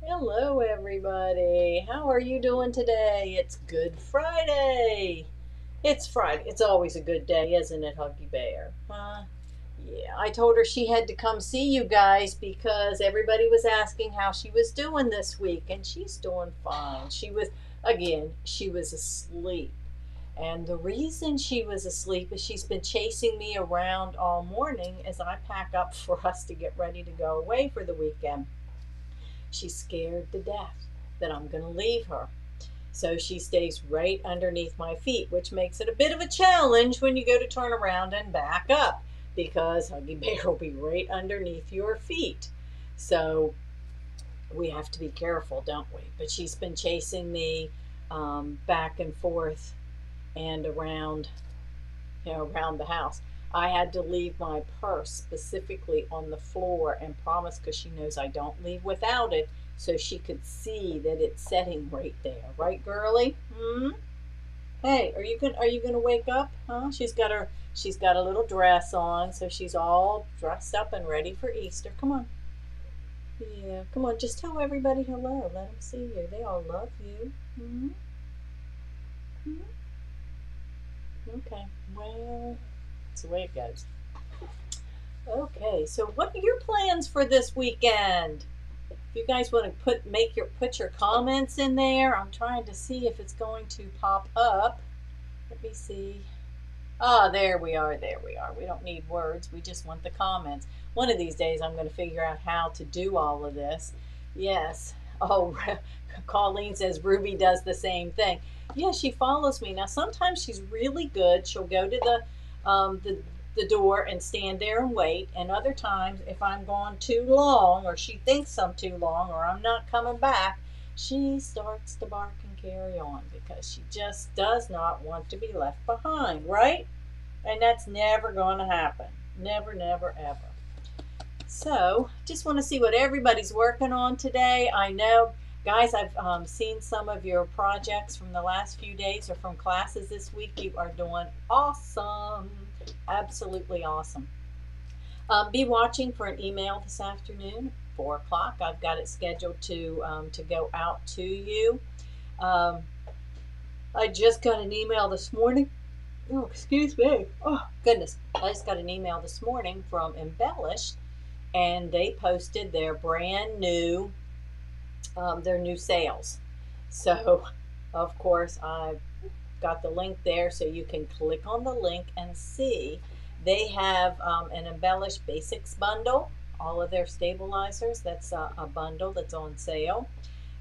Hello, everybody. How are you doing today? It's Good Friday. It's Friday. It's always a good day, isn't it, Huggy Bear? Huh? Yeah, I told her she had to come see you guys because everybody was asking how she was doing this week, and she's doing fine. She was asleep. And the reason she was asleep is she's been chasing me around all morning as I pack up for us to get ready to go away for the weekend. She's scared to death that I'm going to leave her. So she stays right underneath my feet, which makes it a bit of a challenge when you go to turn around and back up because Huggy Bear will be right underneath your feet. So we have to be careful, don't we? But she's been chasing me back and forth and around the house. I had to leave my purse specifically on the floor and promise because she knows I don't leave without it so she could see that it's setting right there. Right, girly? Hmm? Hey, are you gonna wake up? Huh? She's got a little dress on, so she's all dressed up and ready for Easter. Come on. Yeah, come on, just tell everybody hello. Let them see you. They all love you. Hmm. Okay. Well, that's the way it goes. Okay, so what are your plans for this weekend? If you guys want to put your comments in there, I'm trying to see if it's going to pop up. Let me see. Ah, there we are. There we are. We don't need words. We just want the comments. One of these days, I'm going to figure out how to do all of this. Yes. Oh, Colleen says Ruby does the same thing. Yeah, she follows me. Now, sometimes she's really good. She'll go to the door and stand there and wait. And other times, if I'm gone too long, or she thinks I'm too long, or I'm not coming back, she starts to bark and carry on because she just does not want to be left behind, right? And that's never going to happen. Never, never, ever. So, just want to see what everybody's working on today. I know, guys, I've seen some of your projects from the last few days or from classes this week. You are doing awesome. Absolutely awesome. Be watching for an email this afternoon, 4 o'clock. I've got it scheduled to go out to you. Um, I just got an email this morning. Oh, excuse me. Oh, goodness. I just got an email this morning from Embellished, and they posted their new sales. So, of course, I've got the link there so you can click on the link and see. They have an Embellished Basics bundle, all of their stabilizers. That's a bundle that's on sale.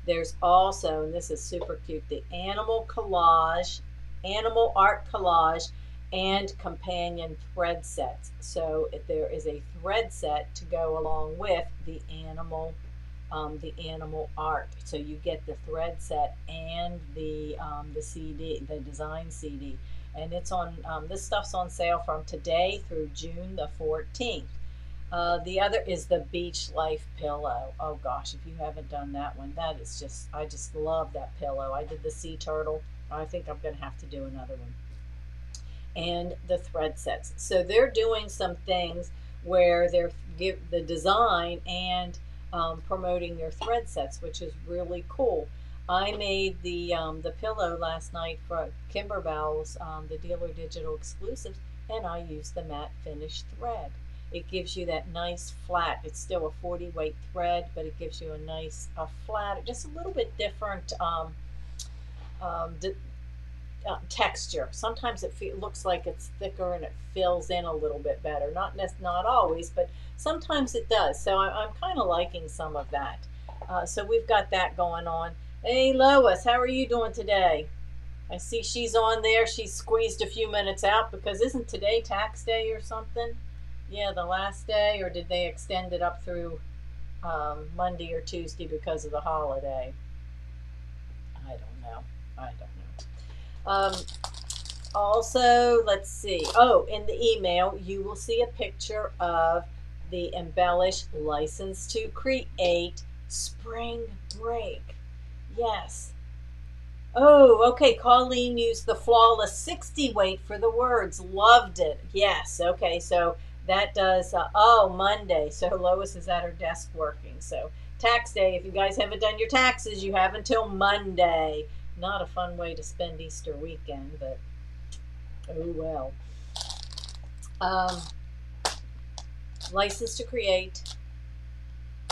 There's also, and this is super cute, the animal art collage, and companion thread sets. So if there is a thread set to go along with the animal art. So you get the thread set and the CD, the design CD, and it's on. This stuff's on sale from today through June the 14th. The other is the Beach Life pillow. Oh gosh, if you haven't done that one, I just love that pillow. I did the sea turtle. I think I'm going to have to do another one. And the thread sets. So they're doing some things where they're give the design and promoting their thread sets, which is really cool. I made the pillow last night for Kimberbell's, the Dealer Digital Exclusives, and I used the matte finish thread. It gives you that nice flat. It's still a 40 weight thread, but it gives you a flat, just a little bit different um, texture. Sometimes looks like it's thicker and it fills in a little bit better. Not always, but sometimes it does. So I'm kind of liking some of that. So we've got that going on. Hey Lois, how are you doing today? I see she's on there. She's squeezed a few minutes out because isn't today tax day or something? Yeah, the last day, or did they extend it up through Monday or Tuesday because of the holiday? I don't know. I don't know. Also, let's see. Oh, in the email, you will see a picture of the Embellish License to Create Spring Break. Yes. Oh, okay. Colleen used the flawless 60 weight for the words. Loved it. Yes. Okay. So That does, oh, Monday. So Lois is at her desk working. So tax day, if you guys haven't done your taxes, you have until Monday. Not a fun way to spend Easter weekend, but oh well. Um, License to create.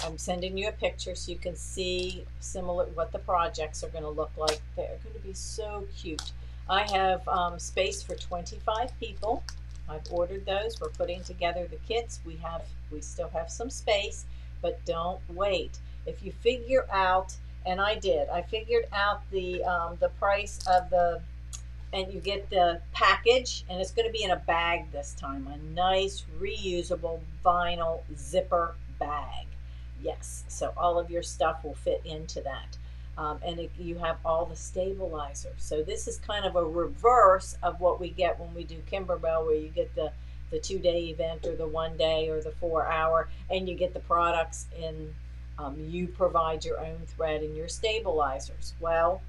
I'm sending you a picture so you can see similar what the projects are going to look like. They're going to be so cute. I have space for 25 people. I've ordered those. We're putting together the kits. We still have some space, but don't wait. If you figure out, and I did, I figured out the price of the, and you get the package, and it's going to be in a bag this time, a nice reusable vinyl zipper bag. Yes, so all of your stuff will fit into that. You have all the stabilizers. So this is kind of a reverse of what we get when we do Kimberbell, where you get the 2-day event or the 1 day or the 4 hour, and you get the products in, you provide your own thread and your stabilizers. Well,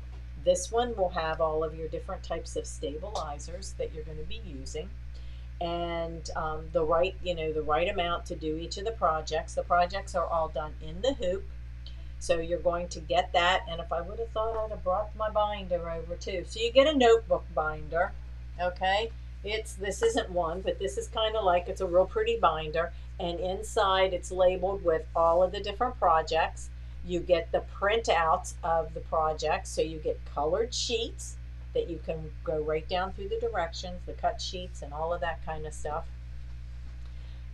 this one will have all of your different types of stabilizers that you're going to be using, and the right amount to do each of the projects. The projects are all done in the hoop, so you're going to get that. And if I would have thought, I'd have brought my binder over too. So you get a notebook binder, okay? This isn't one, but this is kind of like, it's a real pretty binder, and inside it's labeled with all of the different projects. You get the printouts of the projects, so you get colored sheets that you can go right down through the directions, the cut sheets and all of that kind of stuff.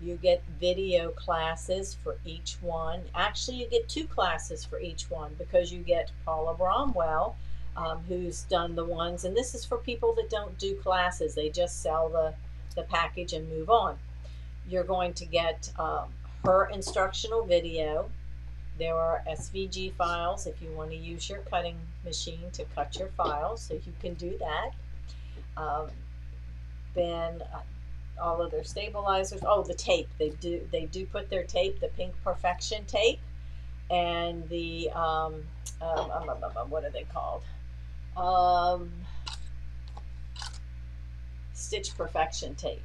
You get video classes for each one. Actually, you get 2 classes for each one, because you get Paula Bromwell, who's done the ones, and this is for people that don't do classes. They just sell the package and move on. You're going to get her instructional video. There are SVG files if you want to use your cutting machine to cut your files, so you can do that. Then all of their stabilizers. Oh, the tape. They do put their tape, the Pink Perfection tape, and the what are they called? Stitch Perfection tape.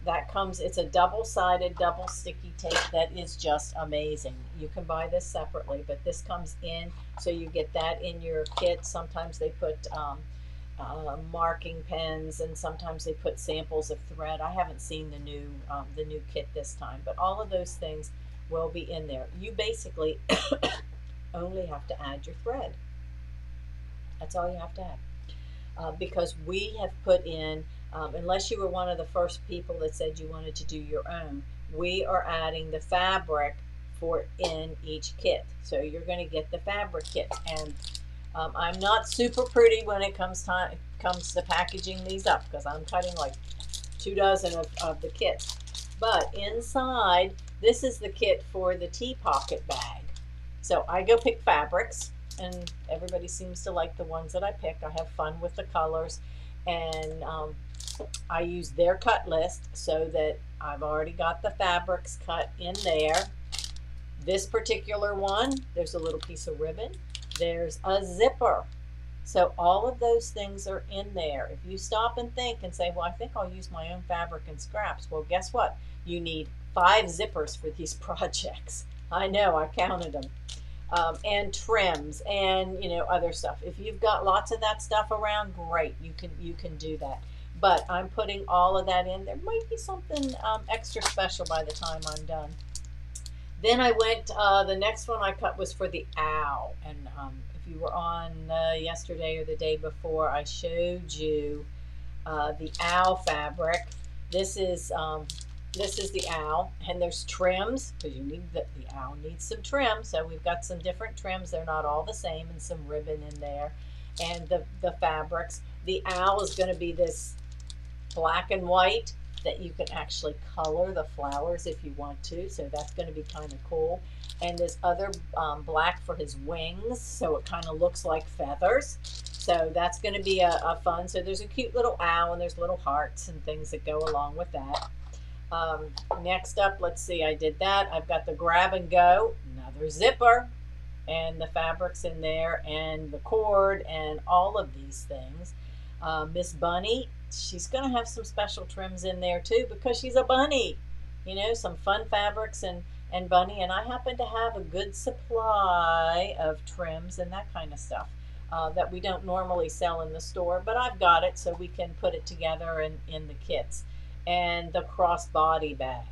That comes, it's a double-sided, double sticky tape that is just amazing. You can buy this separately, but this comes in, so you get that in your kit. Sometimes they put marking pens, and sometimes they put samples of thread. I haven't seen the new kit this time, but all of those things will be in there. You basically only have to add your thread. That's all you have to add, because we have put in, unless you were one of the first people that said you wanted to do your own, we are adding the fabric for in each kit. So you're going to get the fabric kit, and I'm not super pretty when it comes to packaging these up, because I'm cutting like 2 dozen of the kits. But inside, this is the kit for the tea pocket bag. So I go pick fabrics, and everybody seems to like the ones that I pick. I have fun with the colors, and I use their cut list, so that I've already got the fabrics cut in there. This particular one, there's a little piece of ribbon. There's a zipper. So all of those things are in there. If you stop and think and say, well, I think I'll use my own fabric and scraps. Well, guess what? You need 5 zippers for these projects. I know, I counted them. And trims and, other stuff. If you've got lots of that stuff around, great. You can do that. But I'm putting all of that in. There might be something extra special by the time I'm done. Then I went, the next one I cut was for the owl. And if you were on yesterday or the day before, I showed you the owl fabric. This is the owl, and there's trims, because you need the owl needs some trim. So we've got some different trims. They're not all the same, and some ribbon in there. And the fabrics. The owl is going to be this black and white that you can actually color the flowers if you want to, so that's going to be kind of cool. And this other black for his wings, so it kind of looks like feathers. So that's going to be a fun. So there's a cute little owl, and there's little hearts and things that go along with that. Next up, let's see, I did that. I've got the grab and go, another zipper, and the fabrics in there, and the cord, and all of these things. Miss Bunny she's going to have some special trims in there too because she's a bunny. You know, some fun fabrics and bunny. And I happen to have a good supply of trims and that kind of stuff that we don't normally sell in the store. But I've got it so we can put it together in the kits. And the crossbody bag.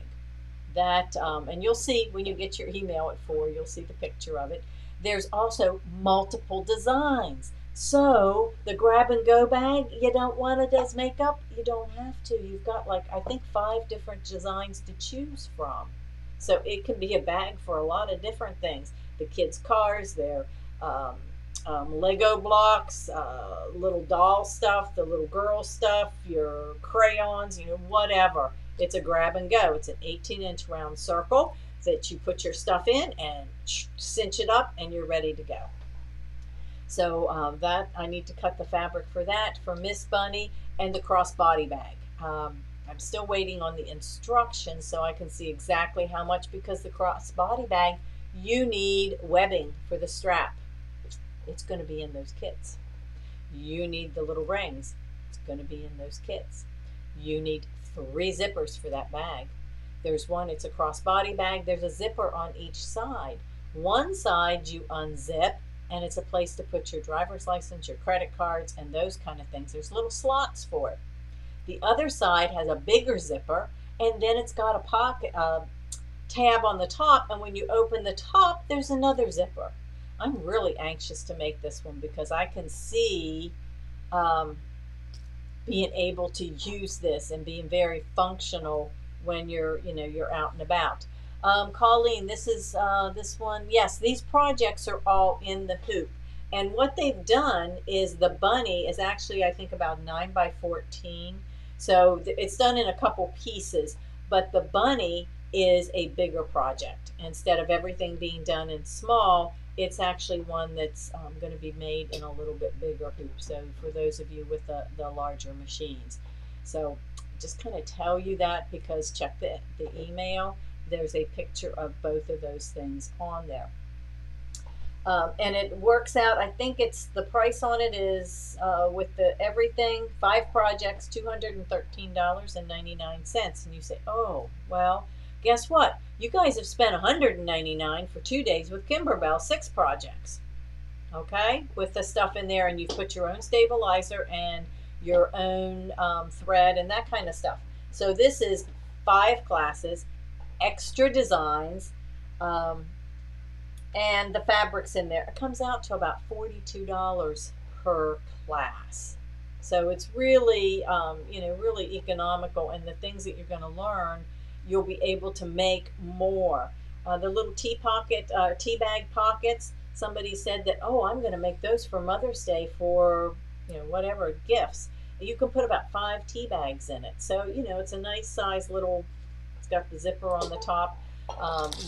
That and you'll see when you get your email at 4, you'll see the picture of it. There's also multiple designs. So the grab and go bag, you don't want it as makeup, you don't have to. You've got like I think 5 different designs to choose from. So it can be a bag for a lot of different things. The kids' cars, their um, Lego blocks, little doll stuff, the little girl stuff, your crayons, you know, whatever. It's a grab and go. It's an 18-inch round circle that you put your stuff in and cinch it up and you're ready to go. So that I need to cut the fabric for that for Miss Bunny and the crossbody bag. I'm still waiting on the instructions so I can see exactly how much because the crossbody bag, you need webbing for the strap. It's going to be in those kits. You need the little rings. It's going to be in those kits. You need 3 zippers for that bag. There's one, it's a crossbody bag. There's a zipper on each side. One side you unzip and it's a place to put your driver's license, your credit cards, and those kind of things. There's little slots for it. The other side has a bigger zipper and then it's got a pocket tab on the top, and when you open the top, there's another zipper. I'm really anxious to make this one because I can see being able to use this and being very functional when you're out and about. Colleen, this is this one. Yes, these projects are all in the hoop. And what they've done is the bunny is actually, I think, about 9 by 14. So it's done in a couple pieces, but the bunny is a bigger project. Instead of everything being done in small, it's actually one that's going to be made in a little bit bigger hoop. So for those of you with the larger machines. So just kind of tell you that because check the email. There's a picture of both of those things on there. And it works out, I think it's the price on it is with the everything, 5 projects, $213.99. And you say, oh, well, guess what? You guys have spent $199 for 2 days with Kimberbell, 6 projects. Okay? With the stuff in there, and you put your own stabilizer and your own thread and that kind of stuff. So this is 5 classes, extra designs, and the fabrics in there. It comes out to about $42 per class. So it's really, really economical, and the things that you're going to learn, you'll be able to make more. The little tea bag pockets, somebody said that, oh, I'm going to make those for Mother's Day for, whatever, gifts. You can put about 5 tea bags in it. So, it's a nice size little, it's got the zipper on the top,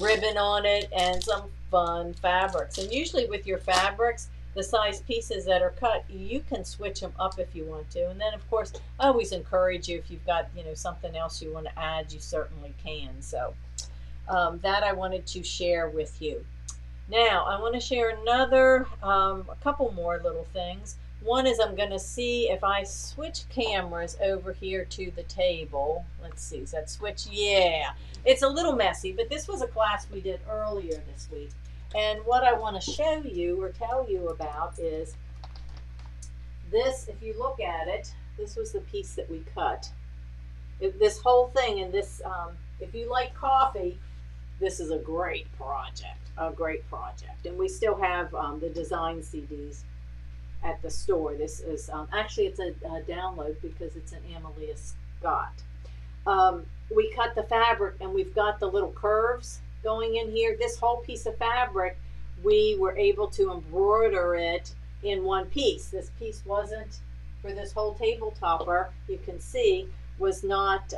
ribbon on it, and some fun fabrics. And usually with your fabrics, the size pieces that are cut, you can switch them up if you want to. And then, of course, I always encourage you, if you've got, something else you want to add, you certainly can. So that I wanted to share with you. Now, I want to share a couple more little things. One is I'm going to see if I switch cameras over here to the table. Let's see, is that switch? Yeah. It's a little messy, but this was a class we did earlier this week. And what I want to show you or tell you about is this. If you look at it, this was the piece that we cut. This whole thing, and this, if you like coffee, this is a great project, And we still have the design CDs at the store. This is, actually it's a download because it's an Amelia Scott. We cut the fabric and we've got the little curves going in here. This whole piece of fabric, we were able to embroider it in one piece. This piece wasn't for this whole table topper, you can see, was not,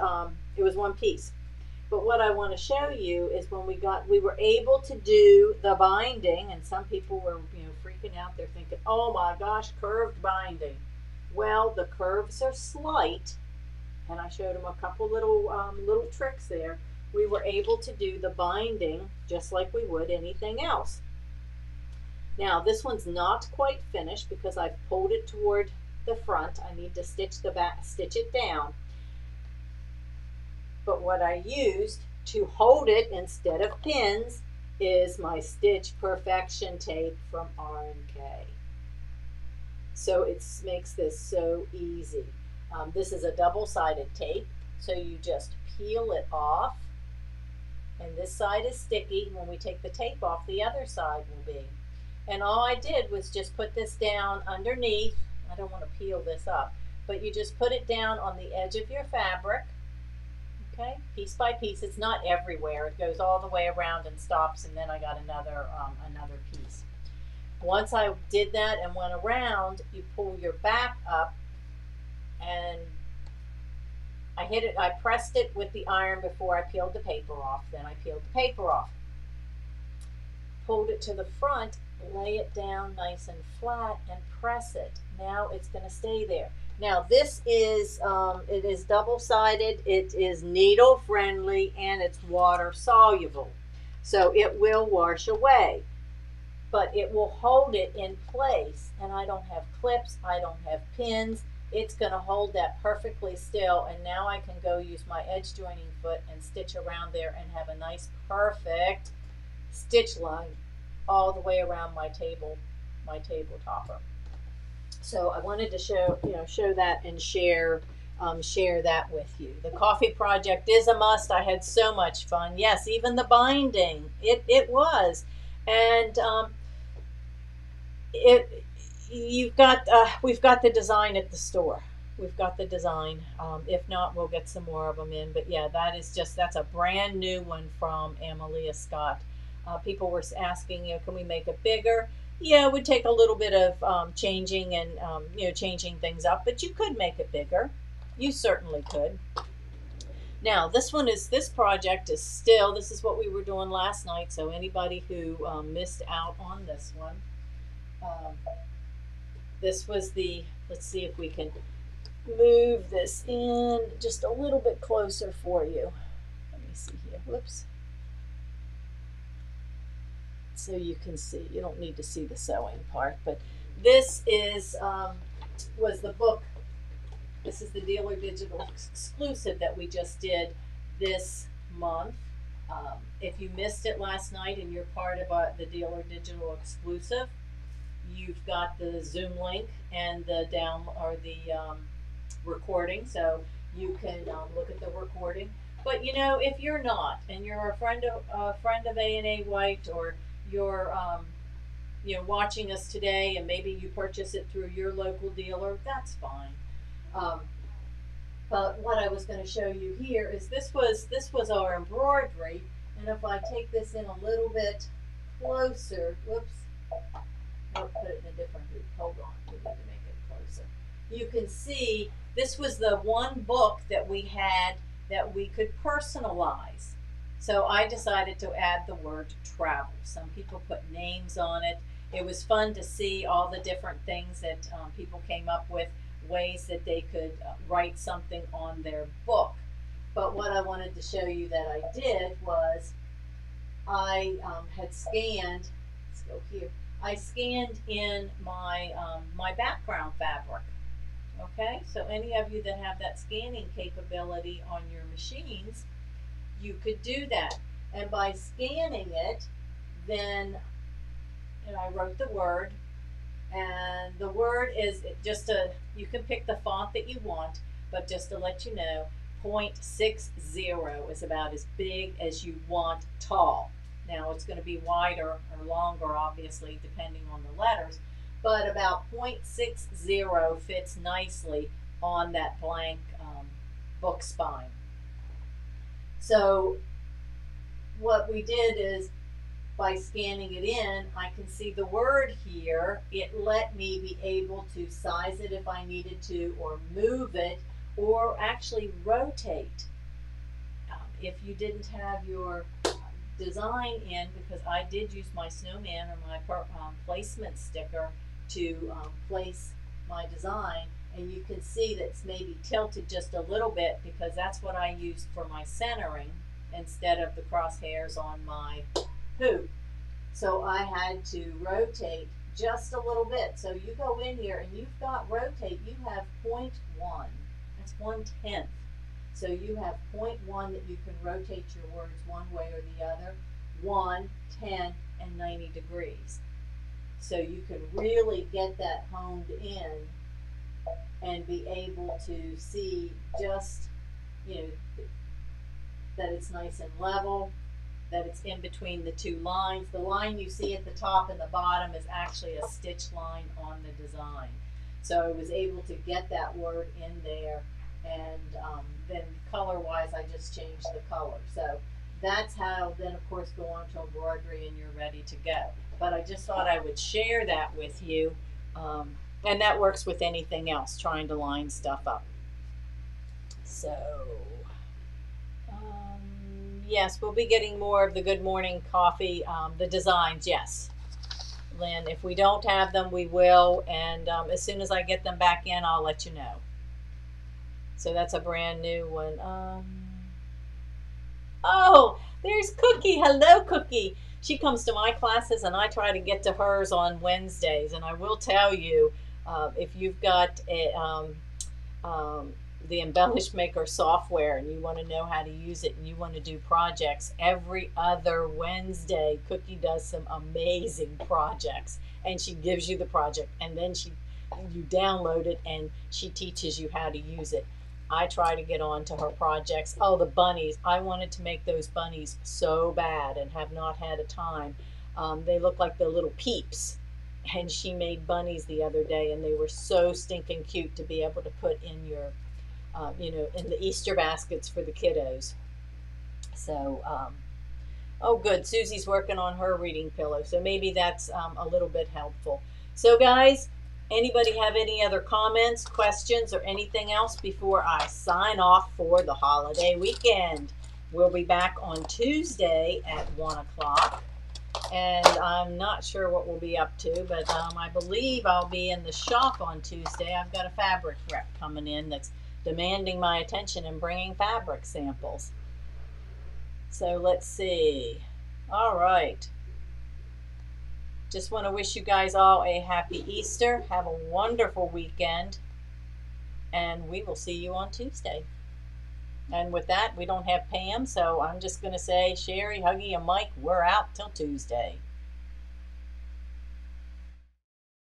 it was one piece. But what I want to show you is when we were able to do the binding, and some people were, freaking out. They're thinking, oh my gosh, curved binding. Well, the curves are slight, and I showed them a couple little tricks there. We were able to do the binding just like we would anything else. Now, this one's not quite finished because I've pulled it toward the front. I need to stitch the back, stitch it down. But what I used to hold it instead of pins is my Stitch Perfection tape from R&K. So it makes this so easy. This is a double-sided tape, so you just peel it off. And this side is sticky. When we take the tape off, the other side will be. And all I did was just put this down underneath. I don't want to peel this up, but you just put it down on the edge of your fabric. Okay, piece by piece. It's not everywhere. It goes all the way around and stops, and then I got another piece. Once I did that and went around, you pull your back up, and I hit it. I pressed it with the iron before I peeled the paper off. Then I peeled the paper off. Pulled it to the front, lay it down nice and flat, and press it. Now it's going to stay there. Now this is, it is double-sided, it is needle friendly, and it's water soluble. So it will wash away, but it will hold it in place. And I don't have clips, I don't have pins. It's going to hold that perfectly still. And now I can go use my edge joining foot and stitch around there and have a nice perfect stitch line all the way around my table topper. So I wanted to show that and share that with you. The coffee project is a must. I had so much fun. Yes, even the binding, it was, and we've got the design at the store. We've got the design. If not, we'll get some more of them in. But yeah, that's a brand new one from Amalia Scott. People were asking, can we make it bigger? Yeah, it would take a little bit of changing and changing things up, but you could make it bigger. You certainly could. Now this project is still. This is what we were doing last night. So anybody who missed out on this one, this was the. Let's see if we can move this in just a little bit closer for you. Let me see here. Whoops. So you can see, you don't need to see the sewing part, but this was the book. This is the Dealer Digital exclusive that we just did this month. If you missed it last night and you're part of the Dealer Digital exclusive, you've got the Zoom link and the recording, so you can look at the recording. But if you're not, and you're a friend of A&A White, or you're watching us today and maybe you purchase it through your local dealer, that's fine. But what I was going to show you here is this was our embroidery, and if I take this in a little bit closer, whoops, I'll put it in a different hoop. Hold on, we need to make it closer. You can see this was the one book that we had that we could personalize. So I decided to add the word travel. Some people put names on it. It was fun to see all the different things that people came up with, ways that they could write something on their book. But what I wanted to show you that I did was I had scanned, let's go here, I scanned in my, my background fabric. Okay, so any of you that have that scanning capability on your machines, you could do that. And by scanning it, then I wrote the word, and the word is just you can pick the font that you want, but just to let you know, 0.60 is about as big as you want tall. Now it's going to be wider or longer, obviously, depending on the letters, but about 0.60 fits nicely on that blank book spine. So what we did is, by scanning it in, I can see the word here. It let me be able to size it if I needed to, or move it, or actually rotate. If you didn't have your design in, because I did use my snowman or my placement sticker to place my design, and you can see that's maybe tilted just a little bit because that's what I used for my centering instead of the crosshairs on my hoop. So I had to rotate just a little bit. So you go in here and you've got rotate, you have 0.1. That's 1/10. So you have 0.1 that you can rotate your words one way or the other, 1, 10, and 90 degrees. So you can really get that honed in and be able to see just, you know, that it's nice and level, that it's in between the two lines. The line you see at the top and the bottom is actually a stitch line on the design. So I was able to get that word in there, and then color-wise, I just changed the color. So that's how, then of course, go on to embroidery and you're ready to go. But I just thought I would share that with you, and that works with anything else, trying to line stuff up. So yes, we'll be getting more of the Good Morning Coffee, the designs, yes. Lynn, if we don't have them, we will, and as soon as I get them back in, I'll let you know. So that's a brand new one. Oh, there's Cookie. Hello, Cookie. She comes to my classes, and I try to get to hers on Wednesdays, and I will tell you, if you've got the Embellish Maker software and you want to know how to use it and you want to do projects, every other Wednesday Cookie does some amazing projects, and she gives you the project, and then you download it and she teaches you how to use it. I try to get on to her projects. Oh, the bunnies. I wanted to make those bunnies so bad and have not had a time. They look like the little peeps, and she made bunnies the other day, and they were so stinking cute to be able to put in your in the Easter baskets for the kiddos. So, oh good, Susie's working on her reading pillow, so maybe that's a little bit helpful. So guys, anybody have any other comments, questions, or anything else before I sign off for the holiday weekend? We'll be back on Tuesday at 1 o'clock. And I'm not sure what we'll be up to, but I believe I'll be in the shop on Tuesday. I've got a fabric rep coming in that's demanding my attention and bringing fabric samples. So let's see. All right. Just want to wish you guys all a happy Easter. Have a wonderful weekend. And we will see you on Tuesday. And with that, we don't have Pam, so I'm just going to say, Sherry, Huggy, and Mike, we're out till Tuesday.